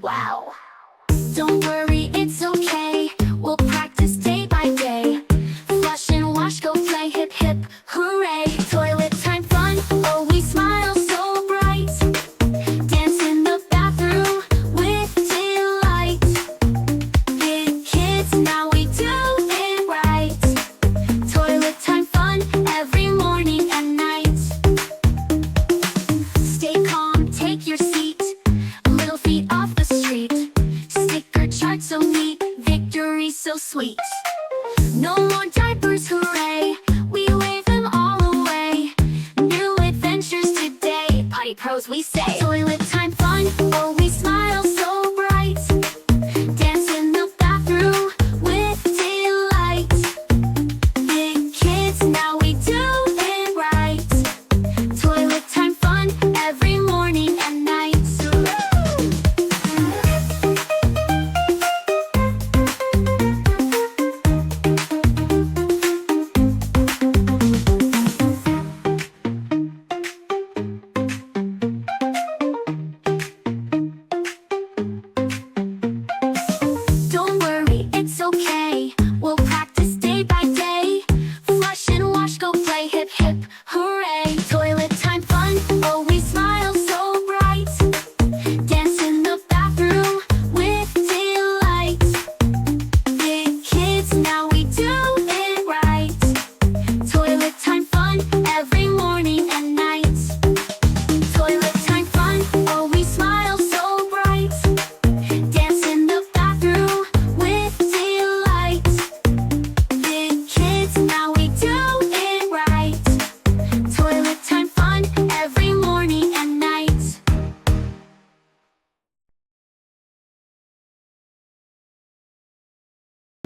wow. Don't worry, it's okay. We'll practice day by day. Flush and wash, go play, hip hip, hooray. Toilet time fun, oh we smile so bright. Dance in the bathroom with delight. Big kids, now we do it right. Toilet time fun, every morning and night. Stay calm, take your seat. Little feet off the street. Sticker chart so neat, victory so sweet.